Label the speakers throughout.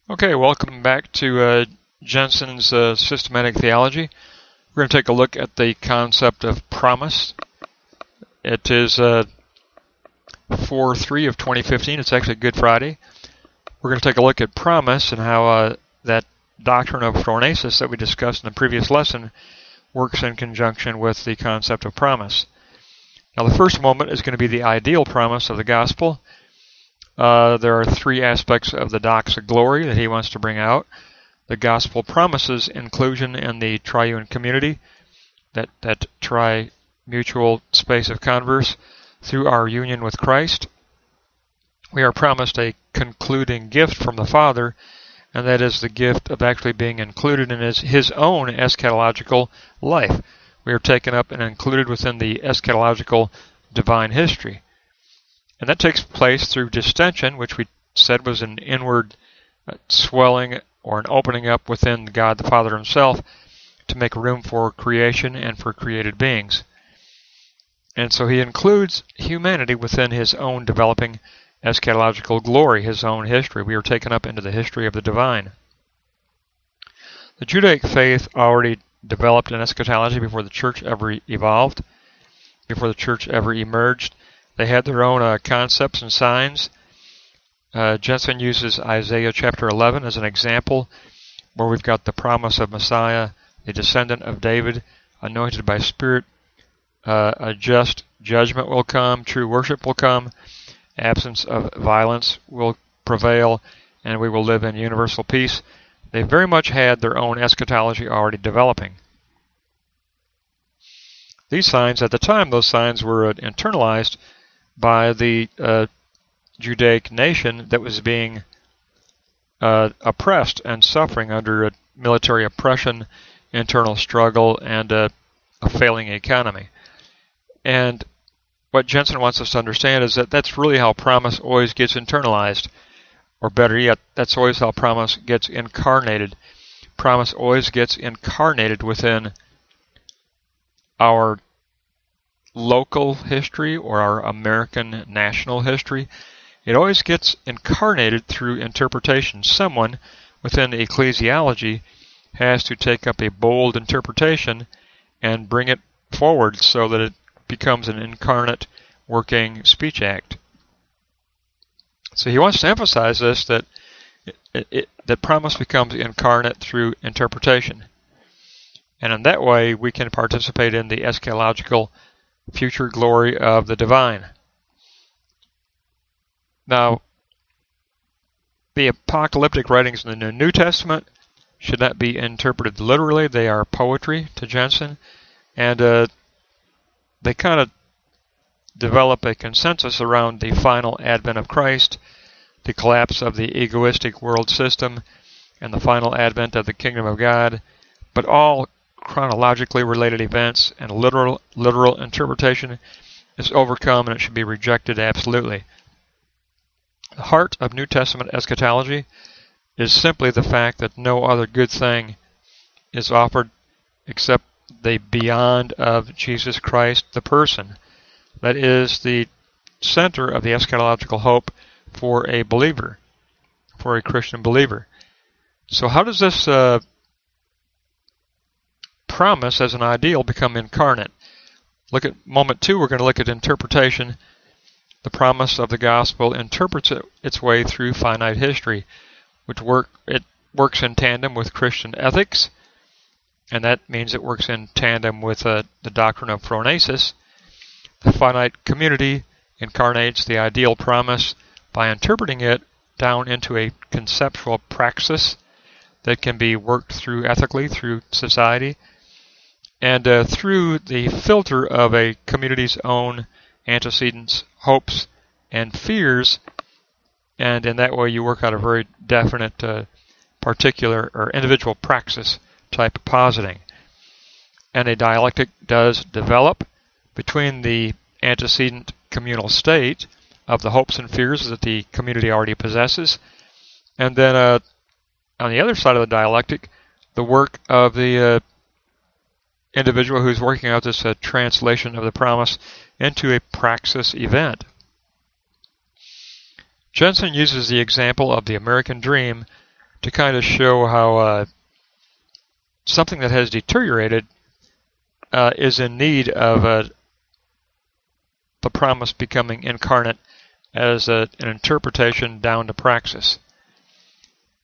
Speaker 1: Okay, welcome back to Jenson's Systematic Theology. We're going to take a look at the concept of promise. It is 4/3 of 2015. It's actually Good Friday. We're going to take a look at promise and how that doctrine of phronesis that we discussed in the previous lesson works in conjunction with the concept of promise. Now, the first moment is going to be the ideal promise of the gospel. There are three aspects of the doxa glory that he wants to bring out. The gospel promises inclusion in the triune community, that tri-mutual space of converse through our union with Christ. We are promised a concluding gift from the Father, and that is the gift of actually being included in his own eschatological life. We are taken up and included within the eschatological divine history. And that takes place through distension, which we said was an inward swelling or an opening up within God the Father himself to make room for creation and for created beings. And so he includes humanity within his own developing eschatological glory, his own history. We are taken up into the history of the divine. The Judaic faith already developed an eschatology before the church ever evolved, before the church ever emerged. They had their own concepts and signs. Jenson uses Isaiah chapter 11 as an example, where we've got the promise of Messiah, the descendant of David, anointed by Spirit. A just judgment will come, true worship will come, absence of violence will prevail, and we will live in universal peace. They very much had their own eschatology already developing. These signs, at the time, those signs were internalized by the Judaic nation that was being oppressed and suffering under military oppression, internal struggle, and a failing economy. And what Jenson wants us to understand is that that's really how promise always gets internalized, or better yet, that's always how promise gets incarnated. Promise always gets incarnated within our local history or our American national history. It always gets incarnated through interpretation. Someone within the ecclesiology has to take up a bold interpretation and bring it forward so that it becomes an incarnate working speech act. So he wants to emphasize this, that that promise becomes incarnate through interpretation. And in that way, we can participate in the eschatological future glory of the divine. Now, the apocalyptic writings in the New Testament should not be interpreted literally. They are poetry to Jenson, and they kind of develop a consensus around the final advent of Christ, the collapse of the egoistic world system, and the final advent of the kingdom of God, but all chronologically related events, and literal interpretation is overcome and it should be rejected absolutely. The heart of New Testament eschatology is simply the fact that no other good thing is offered except the beyond of Jesus Christ, the person. That is the center of the eschatological hope for a believer, for a Christian believer. So how does this promise as an ideal become incarnate? Look at moment 2, we're going to look at interpretation. The promise of the gospel interprets its way through finite history, which works in tandem with Christian ethics, and that means it works in tandem with the doctrine of phronesis. The finite community incarnates the ideal promise by interpreting it down into a conceptual praxis that can be worked through ethically through society, and through the filter of a community's own antecedents, hopes, and fears, and in that way you work out a very definite particular or individual praxis type positing. And a dialectic does develop between the antecedent communal state of the hopes and fears that the community already possesses, and then on the other side of the dialectic, the work of the individual who's working out this translation of the promise into a praxis event. Jenson uses the example of the American dream to kind of show how something that has deteriorated is in need of the promise becoming incarnate as an interpretation down to praxis.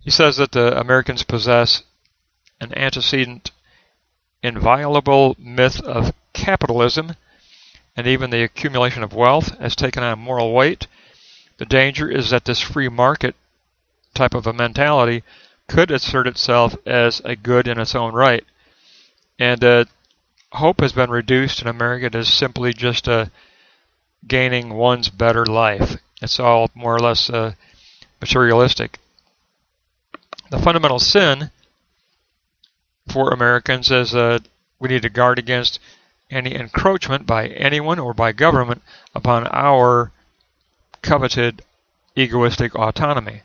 Speaker 1: He says that the Americans possess an antecedent, inviolable myth of capitalism, and even the accumulation of wealth has taken on moral weight. The danger is that this free market type of a mentality could assert itself as a good in its own right. And hope has been reduced in America to simply just gaining one's better life. It's all more or less materialistic. The fundamental sin for Americans is we need to guard against any encroachment by anyone or by government upon our coveted egoistic autonomy.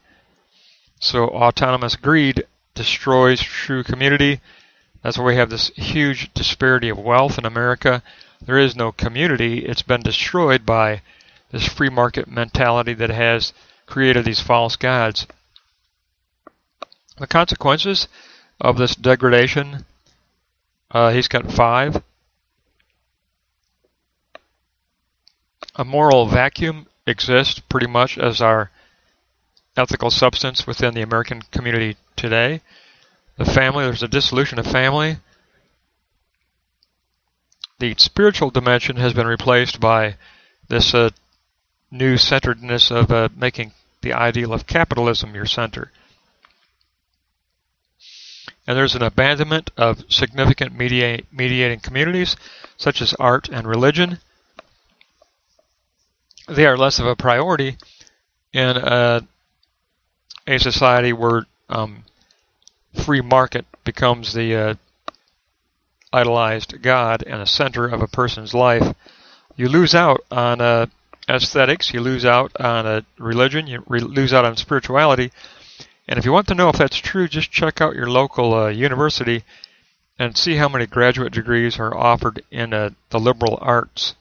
Speaker 1: So autonomous greed destroys true community. That's why we have this huge disparity of wealth in America. There is no community. It's been destroyed by this free market mentality that has created these false gods. The consequences of this degradation, he's got 5. A moral vacuum exists pretty much as our ethical substance within the American community today. The family, there's a dissolution of family. The spiritual dimension has been replaced by this new centeredness of making the ideal of capitalism your center. And there's an abandonment of significant mediating communities, such as art and religion. They are less of a priority in a society where free market becomes the idolized God and the center of a person's life. You lose out on aesthetics, you lose out on religion, you lose out on spirituality. And if you want to know if that's true, just check out your local university and see how many graduate degrees are offered in the liberal arts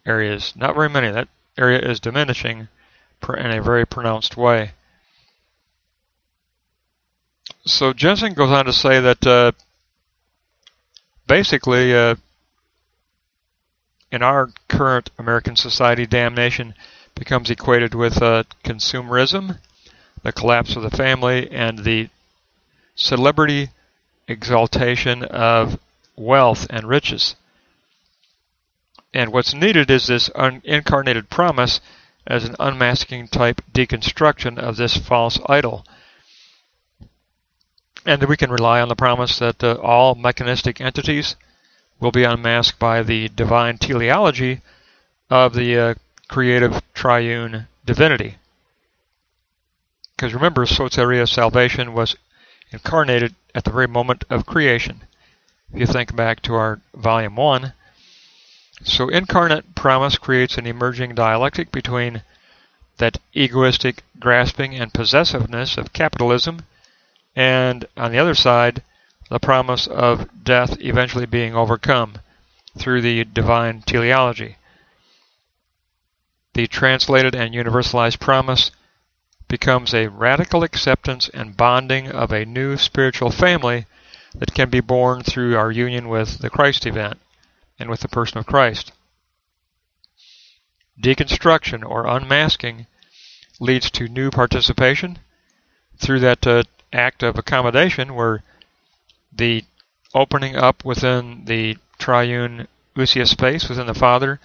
Speaker 1: areas. Not very many. That area is diminishing in a very pronounced way. So Jenson goes on to say that basically in our current American society, damnation becomes equated with consumerism, the collapse of the family, and the celebrity exaltation of wealth and riches. And what's needed is this incarnated promise as an unmasking type deconstruction of this false idol. And we can rely on the promise that all mechanistic entities will be unmasked by the divine teleology of the creative triune divinity. Because remember, soteria, salvation, was incarnated at the very moment of creation. If you think back to our Volume 1, so incarnate promise creates an emerging dialectic between that egoistic grasping and possessiveness of capitalism and, on the other side, the promise of death eventually being overcome through the divine teleology. The translated and universalized promise becomes a radical acceptance and bonding of a new spiritual family that can be born through our union with the Christ event and with the person of Christ. Deconstruction or unmasking leads to new participation through that act of accommodation where the opening up within the triune ousia space within the Father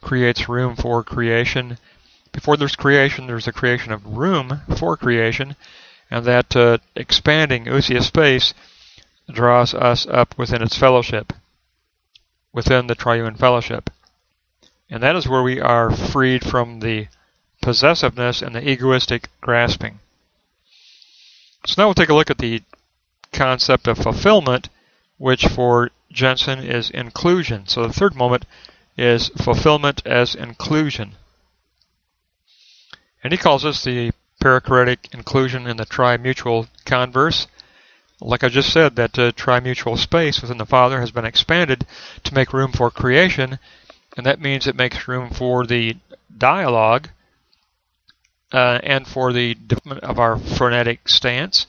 Speaker 1: creates room for creation. Before there's creation, there's a creation of room for creation, and that expanding ousia space draws us up within its fellowship, within the triune fellowship. And that is where we are freed from the possessiveness and the egoistic grasping. So now we'll take a look at the concept of fulfillment, which for Jenson is inclusion. So the third moment is fulfillment as inclusion. And he calls this the perichoretic inclusion in the trimutual converse. Like I just said, that trimutual space within the Father has been expanded to make room for creation, and that means it makes room for the dialogue and for the development of our frenetic stance,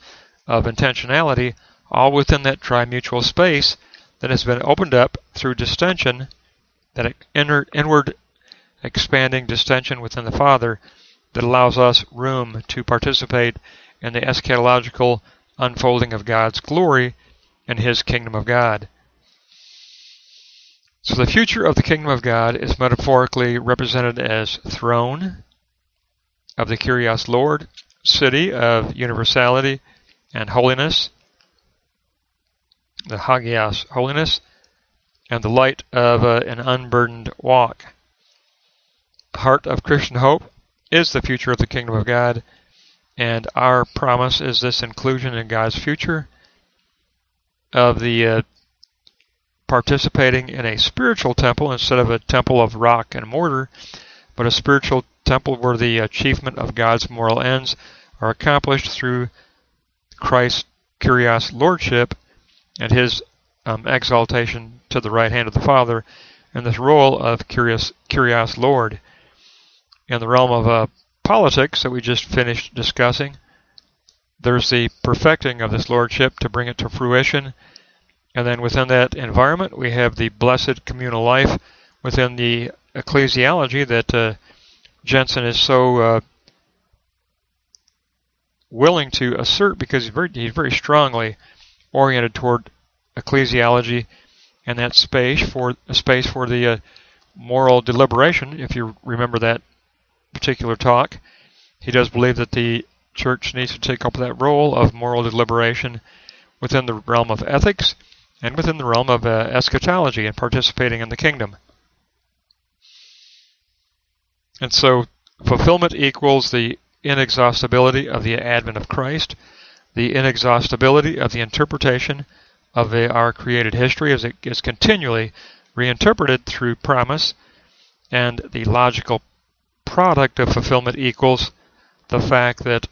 Speaker 1: of intentionality, all within that trimutual space that has been opened up through distension, that inward expanding distension within the Father that allows us room to participate in the eschatological unfolding of God's glory and His kingdom of God. So the future of the kingdom of God is metaphorically represented as throne of the Kyrios Lord, city of universality and holiness, the Hagios, holiness, and the light of an unburdened walk. Heart of Christian hope is the future of the kingdom of God, and our promise is this inclusion in God's future of the participating in a spiritual temple instead of a temple of rock and mortar, but a spiritual temple where the achievement of God's moral ends are accomplished through Christ's Kyrios Lordship and His exaltation to the right hand of the Father, and this role of Kyrios Lord. In the realm of politics that we just finished discussing, there's the perfecting of this Lordship to bring it to fruition. And then within that environment, we have the blessed communal life within the ecclesiology that Jenson is so willing to assert, because he's very strongly oriented toward ecclesiology and that space for the moral deliberation. If you remember that particular talk, he does believe that the church needs to take up that role of moral deliberation within the realm of ethics and within the realm of eschatology and participating in the kingdom. And so fulfillment equals the inexhaustibility of the advent of Christ, the inexhaustibility of the interpretation of our created history as it is continually reinterpreted through promise, and the logical product of fulfillment equals the fact that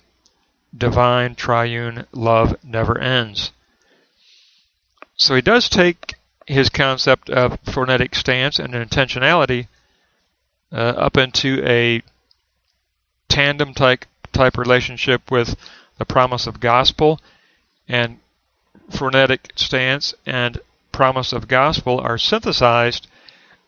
Speaker 1: divine triune love never ends. So he does take his concept of phronetic stance and intentionality up into a tandem type relationship with the promise of gospel, and phronetic stance and promise of gospel are synthesized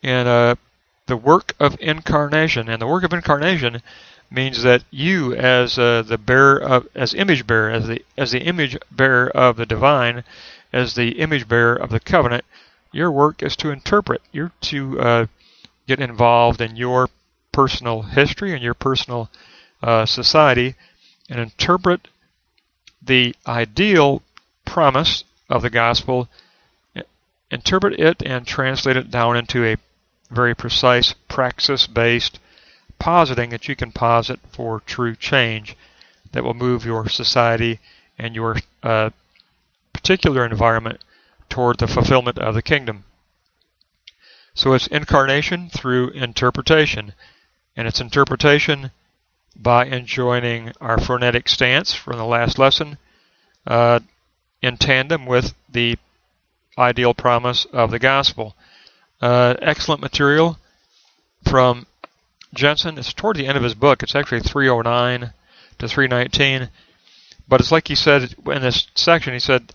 Speaker 1: in the work of incarnation. And the work of incarnation means that you, as the bearer of, as image bearer, as the image bearer of the divine, as the image bearer of the covenant, your work is to interpret. You're to get involved in your personal history and your personal society and interpret the ideal promise of the gospel, interpret it and translate it down into a very precise praxis-based positing that you can posit for true change that will move your society and your particular environment toward the fulfillment of the kingdom. So it's incarnation through interpretation, and it's interpretation by enjoining our phronetic stance from the last lesson in tandem with the ideal promise of the gospel. Excellent material from Jenson. It's toward the end of his book. It's actually 309 to 319. But it's like he said in this section, he said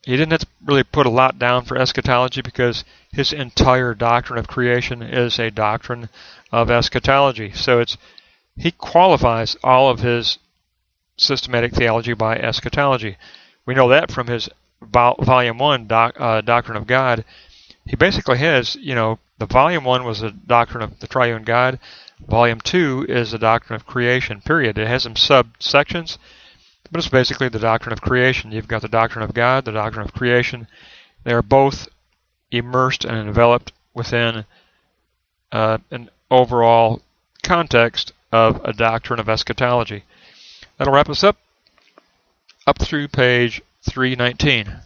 Speaker 1: he didn't have to really put a lot down for eschatology because his entire doctrine of creation is a doctrine of eschatology. So he qualifies all of his systematic theology by eschatology. We know that from his Volume 1, Doctrine of God. He basically has, the Volume 1 was a doctrine of the triune God. Volume 2 is the doctrine of creation, period. It has some subsections, but it's basically the doctrine of creation. You've got the doctrine of God, the doctrine of creation. They are both immersed and enveloped within an overall context of a doctrine of eschatology. That'll wrap us up through page 319.